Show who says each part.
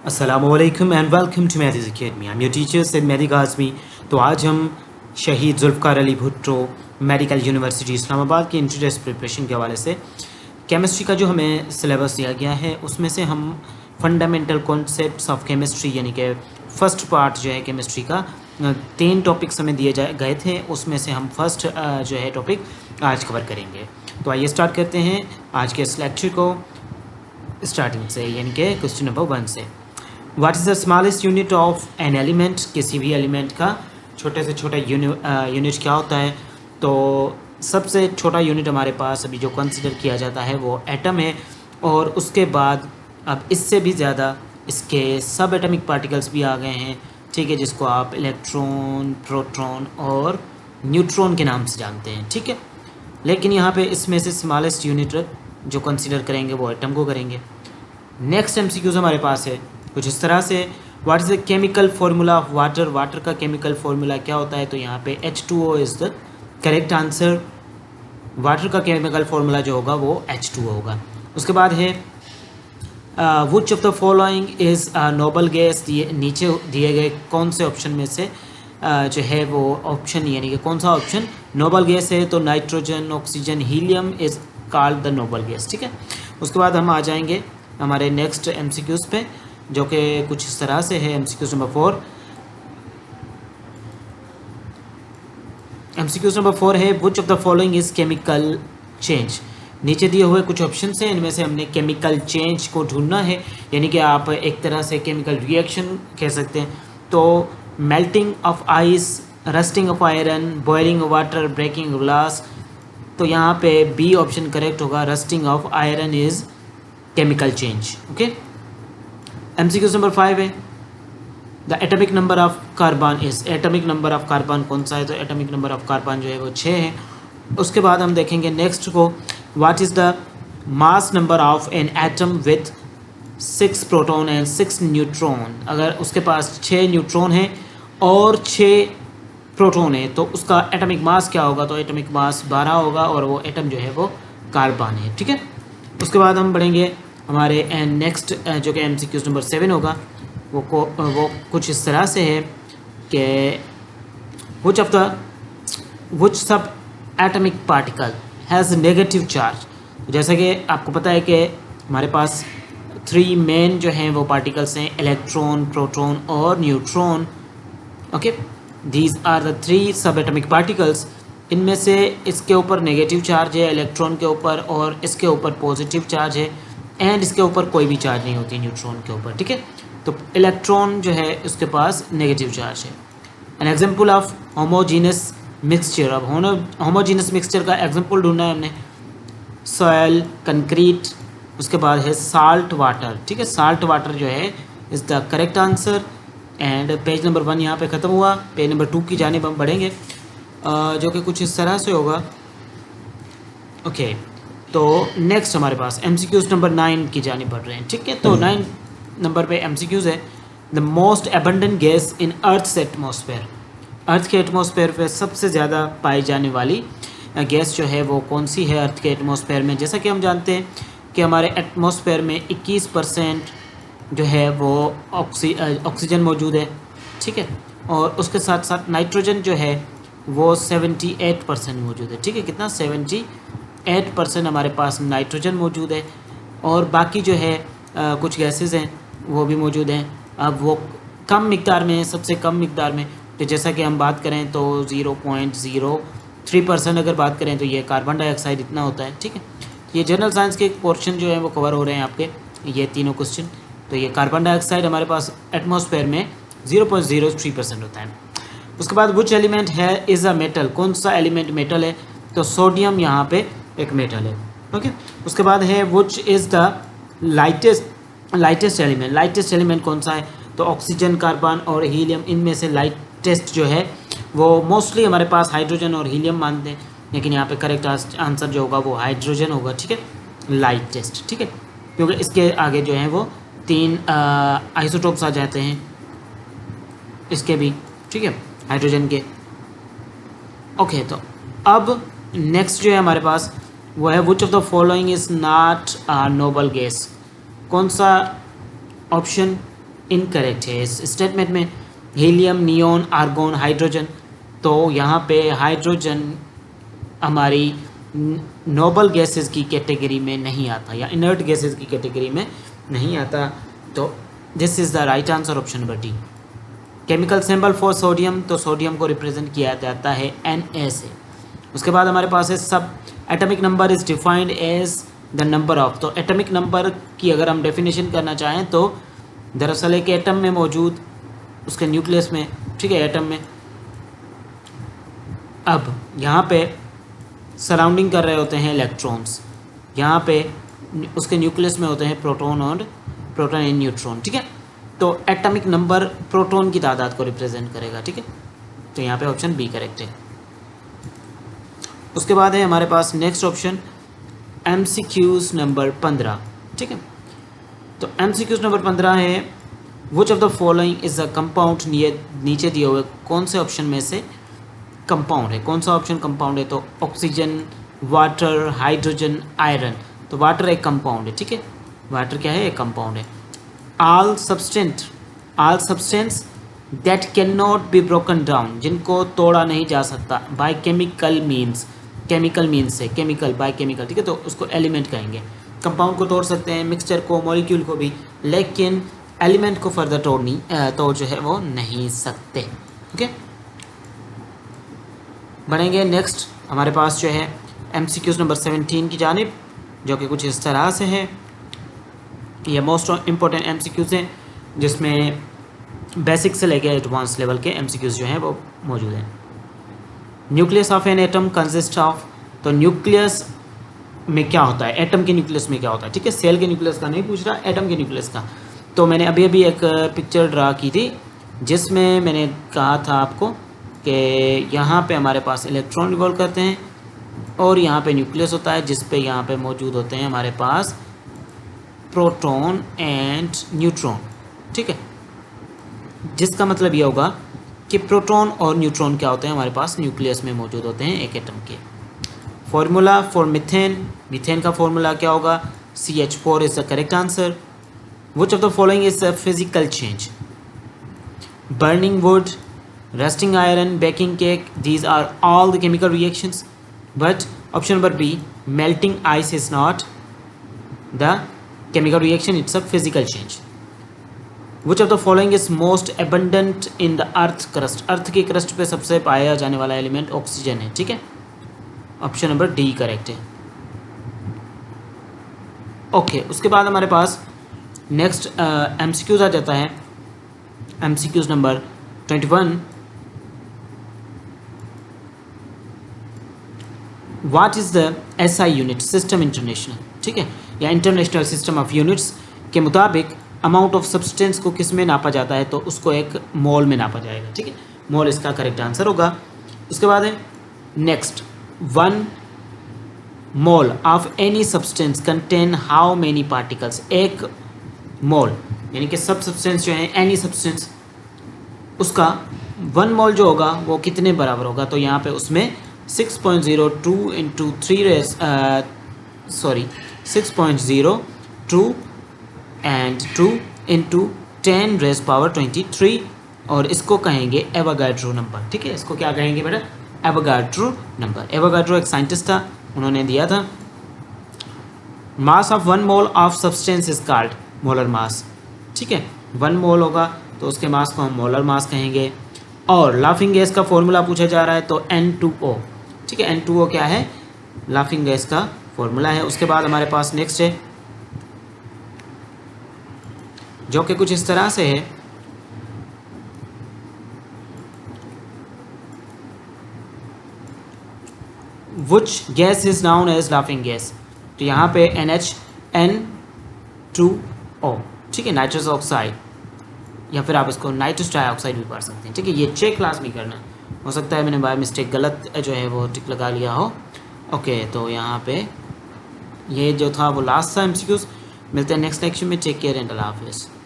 Speaker 1: अस्सलामुअलैकुम and welcome to maths academy. I am your teacher Syed Mehdi Kazmi. तो आज हम शहीद जुल्फ़कार अली भुट्टो मेडिकल यूनिवर्सिटी इस्लामाबाद के एंट्री टेस्ट प्रिपरेशन के हवाले से केमिस्ट्री का जो हमें सिलेबस दिया गया है उसमें से हम फंडामेंटल कॉन्सेप्ट्स ऑफ केमिस्ट्री यानी कि फ़र्स्ट पार्ट जो है केमिस्ट्री का 3 टॉपिक्स हमें दिए गए थे, उसमें से हम फर्स्ट जो है टॉपिक आज कवर करेंगे। तो आइए स्टार्ट करते हैं आज के इस लेक्चर को स्टार्टिंग से, यानी कि क्वेश्चन नंबर 1 से। What is the smallest unit of an element? किसी भी एलिमेंट का छोटे से छोटा यूनिट क्या होता है? तो सबसे छोटा यूनिट हमारे पास अभी जो कंसिडर किया जाता है वो एटम है, और उसके बाद अब इससे भी ज़्यादा इसके सब एटमिक पार्टिकल्स भी आ गए हैं, ठीक है, जिसको आप इलेक्ट्रॉन, प्रोटॉन और न्यूट्रॉन के नाम से जानते हैं, ठीक है। लेकिन यहाँ पे इसमें से स्मॉलेस्ट यूनिट जो कंसिडर करेंगे वो एटम को करेंगे। नेक्स्ट एमसीक्यूज हमारे पास है कुछ इस तरह से। What is the chemical formula of water? Water का केमिकल फार्मूला क्या होता है? तो यहाँ पे H2O is the correct answer. Water का केमिकल फार्मूला जो होगा वो H2O होगा। उसके बाद है which of the following is noble gas? नीचे दिए गए कौन से ऑप्शन में से जो है वो ऑप्शन, यानी कि कौन सा ऑप्शन नोबल गैस है? तो nitrogen, oxygen, helium is called the noble gas, ठीक है। उसके बाद हम आ जाएंगे हमारे नेक्स्ट एमसीक्यूज़ पे, जो कि कुछ इस तरह से है। MCQs number 4। एमसीक्यूज़ नंबर 4 है which of the following is chemical change? नीचे दिए हुए कुछ ऑप्शन हैं, इनमें से हमने केमिकल चेंज को ढूंढना है, यानी कि आप एक तरह से केमिकल रिएक्शन कह सकते हैं। तो melting of ice, rusting of iron, boiling water, breaking glass. तो यहाँ पे बी ऑप्शन करेक्ट होगा, rusting of iron is chemical change, okay. MCQs number 5 है the atomic number of carbon is? Atomic number of carbon कौन सा है? तो atomic number of carbon जो है वो 6 है। उसके बाद हम देखेंगे नेक्स्ट को, what is the mass number of an atom with 6 proton and 6 neutron? अगर उसके पास 6 न्यूट्रॉन है और 6 प्रोटॉन है तो उसका एटॉमिक मास क्या होगा? तो एटॉमिक मास 12 होगा, और वो एटम जो है वो कार्बन है, ठीक है। उसके बाद हम बढ़ेंगे हमारे नेक्स्ट जो कि एमसीक्यूज़ नंबर 7 होगा, वो कुछ इस तरह से है कि व्हिच सब atomic particle has negative charge? जैसा कि आपको पता है कि हमारे पास 3 मेन जो हैं वो पार्टिकल्स हैं, इलेक्ट्रॉन, प्रोटॉन और neutron, okay. These are the 3 सब एटमिक पार्टिकल्स। इनमें से इसके ऊपर नेगेटिव चार्ज है इलेक्ट्रॉन के ऊपर, और इसके ऊपर पॉजिटिव चार्ज है, एंड इसके ऊपर कोई भी चार्ज नहीं होती न्यूट्रॉन के ऊपर, ठीक है। तो इलेक्ट्रॉन जो है उसके पास नेगेटिव चार्ज है। An example of homogeneous mixture. अब होमोजीनस मिक्सचर का एग्जांपल ढूंढना है हमने। सॉयल, कंक्रीट, उसके बाद है साल्ट वाटर, ठीक है। साल्ट वाटर जो है is the correct answer. And page number 1 यहाँ पे ख़त्म हुआ। पेज नंबर 2 की जानिब हम बढ़ेंगे, जो कि कुछ इस तरह से होगा, ओके। तो नेक्स्ट हमारे पास एमसीक्यूज़ नंबर 9 की जानिब बढ़ रहे हैं, ठीक है। तो 9 नंबर पे एमसीक्यूज़ है the most abundant gas in earth's atmosphere? Earth के एटमॉस्फेयर पे सबसे ज़्यादा पाई जाने वाली गैस जो है वो कौन सी है अर्थ के एटमॉस्फेयर में? जैसा कि हम जानते हैं कि हमारे एटमॉस्फेयर में 21% जो है वो ऑक्सीजन मौजूद है, ठीक है। और उसके साथ साथ नाइट्रोजन जो है वो 78% मौजूद है, ठीक है। कितना? 78% हमारे पास नाइट्रोजन मौजूद है, और बाकी जो है कुछ गैसेस हैं वो भी मौजूद हैं। अब वो कम मिकदार में है, सबसे कम मिकदार में। तो जैसा कि हम बात करें तो 0.03% अगर बात करें तो ये कार्बन डाइऑक्साइड इतना होता है, ठीक है। ये जनरल साइंस के पोर्शन जो है वो कवर हो रहे हैं आपके, ये तीनों क्वेश्चन। तो ये कार्बन डाइऑक्साइड हमारे पास एटमॉस्फेयर में 0.03% होता है। उसके बाद विच एलिमेंट है इज़ अ मेटल? कौन सा एलिमेंट मेटल है? तो सोडियम यहाँ पे एक मेटल है, ओके। उसके बाद है which is the lightest element? Lightest element कौन सा है? तो ऑक्सीजन, कार्बन और हीलियम, इनमें से लाइटेस्ट जो है वो मोस्टली हमारे पास हाइड्रोजन और हीलियम मानते हैं, लेकिन यहाँ पे करेक्ट आंसर जो होगा वो हाइड्रोजन होगा, ठीक है, लाइटेस्ट, ठीक है। क्योंकि इसके आगे जो है वो 3 आइसोटोप्स आ जाते हैं इसके भी, ठीक है, हाइड्रोजन के, ओके। तो अब नेक्स्ट जो है हमारे पास वो है which of the following is not noble gas? कौन सा ऑप्शन इनकरेक्ट है इस स्टेटमेंट में। हीलियम, नियोन, आर्गोन, हाइड्रोजन, तो यहाँ पे हाइड्रोजन हमारी नोबल गैसेस की कैटेगरी में नहीं आता या इनर्ट गैसेस की कैटेगरी में नहीं आता, तो this is the right answer option number D. Chemical symbol for sodium, तो सोडियम को रिप्रेजेंट किया जाता है Na से। उसके बाद हमारे पास है सब atomic number is defined as the number of, तो एटॉमिक नंबर की अगर हम डेफिनेशन करना चाहें तो दरअसल एक एटम में मौजूद उसके न्यूक्लियस में, ठीक है, एटम में अब यहाँ पे सराउंडिंग कर रहे होते हैं इलेक्ट्रॉन्स, यहाँ पे उसके न्यूक्लियस में होते हैं प्रोटॉन एंड न्यूट्रॉन, ठीक है। तो एटॉमिक नंबर प्रोटॉन की तादाद को रिप्रेजेंट करेगा, ठीक है। तो यहाँ पे ऑप्शन बी करेक्ट है। उसके बाद है हमारे पास नेक्स्ट ऑप्शन MCQs नंबर 15, ठीक है। तो MCQs नंबर 15 है which of the following is a compound, नीचे दिए हुए कौन से ऑप्शन में से कंपाउंड है, कौन सा ऑप्शन कंपाउंड है, तो ऑक्सीजन, वाटर, हाइड्रोजन, आयरन। तो वाटर एक कंपाउंड है, ठीक है, वाटर क्या है, एक कंपाउंड है। All substance that can not be broken down, जिनको तोड़ा नहीं जा सकता बाय केमिकल मीन्स से, केमिकल बाय केमिकल, ठीक है, तो उसको एलिमेंट कहेंगे। कंपाउंड को तोड़ सकते हैं, मिक्सचर को, मॉलिक्यूल को भी, लेकिन एलिमेंट को फर्दर तोड़ जो है वो नहीं सकते, ओके। बढ़ेंगे नेक्स्ट हमारे पास जो है MCQs नंबर 17 की जानिब, जो कि कुछ इस तरह से है। ये मोस्ट इम्पोर्टेंट MCQs हैं जिसमें बेसिक से लेके एडवांस लेवल के MCQs जो हैं वो मौजूद हैं। Nucleus of an atom consist of, तो न्यूक्लियस में क्या होता है, एटम के न्यूक्लियस में क्या होता है, ठीक है, सेल के न्यूक्लियस का नहीं पूछ रहा, एटम के न्यूक्लियस का। तो मैंने अभी एक पिक्चर ड्रा की थी जिसमें मैंने कहा था आपको कि यहाँ पे हमारे पास इलेक्ट्रॉन रिवॉल्व करते हैं और यहाँ पे न्यूक्लियस होता है जिस पे यहाँ पे मौजूद होते हैं हमारे पास प्रोटॉन एंड न्यूट्रॉन, ठीक है। जिसका मतलब ये होगा कि प्रोटॉन और न्यूट्रॉन क्या होते हैं, हमारे पास न्यूक्लियस में मौजूद होते हैं एक एटम के। फॉर्मूला फॉर मीथेन का फॉर्मूला क्या होगा, CH4 is the correct answer. Which of the following is a physical change, burning would, resting iron, baking cake, these are all the chemical reactions, but option number B, melting ice is not the chemical reaction, it's a physical change. Which of the following is most abundant in the earth crust, अर्थ की crust पे सबसे पाया जाने वाला element oxygen है, ठीक है, option number D correct है, ओके। उसके बाद हमारे पास नेक्स्ट MCQs आ जाता है, MCQs number 21। What is the SI unit, system international, ठीक है, या इंटरनेशनल सिस्टम ऑफ यूनिट्स के मुताबिक अमाउंट ऑफ सब्सटेंस को किस में नापा जाता है, तो उसको एक मोल में नापा जाएगा, ठीक है, मोल इसका करेक्ट आंसर होगा। उसके बाद है next, 1 mole of any substance contain how many particles, एक मोल यानी कि सब सब्सटेंस जो है एनी सब्सटेंस, उसका 1 मोल जो होगा वो कितने बराबर होगा, तो यहाँ पे उसमें 6.02 into 6.02 and 2 into 10 rays power 23, और इसको कहेंगे एवोगाड्रो नंबर, ठीक है, इसको क्या कहेंगे बेटा, एवोगाड्रो नंबर। एवोगाड्रो एक साइंटिस्ट था, उन्होंने दिया था। Mass of 1 mole of substance is called molar mass, ठीक है, 1 मोल होगा तो उसके मास को हम मोलर मास कहेंगे। और लाफिंग गैस का फॉर्मूला पूछा जा रहा है तो N2O, ठीक है, N2O क्या है, लाफिंग गैस का फॉर्मूला है। उसके बाद हमारे पास नेक्स्ट है जो कि कुछ इस तरह से है, which gas is known as laughing gas, तो यहाँ पे NH2O, ठीक है, नाइट्रस ऑक्साइड, या फिर आप इसको नाइट्रस डाइऑक्साइड भी पढ़ सकते हैं, ठीक है। ये चेक क्लास में करना, हो सकता है मैंने बाय मिस्टेक गलत जो है वो टिक लगा लिया हो, ओके। तो यहाँ पे ये जो था वो लास्ट था MCQs। मिलते हैं नेक्स्ट लेक्चर में, टेक केयर एंड अल्लाह हाफिज़।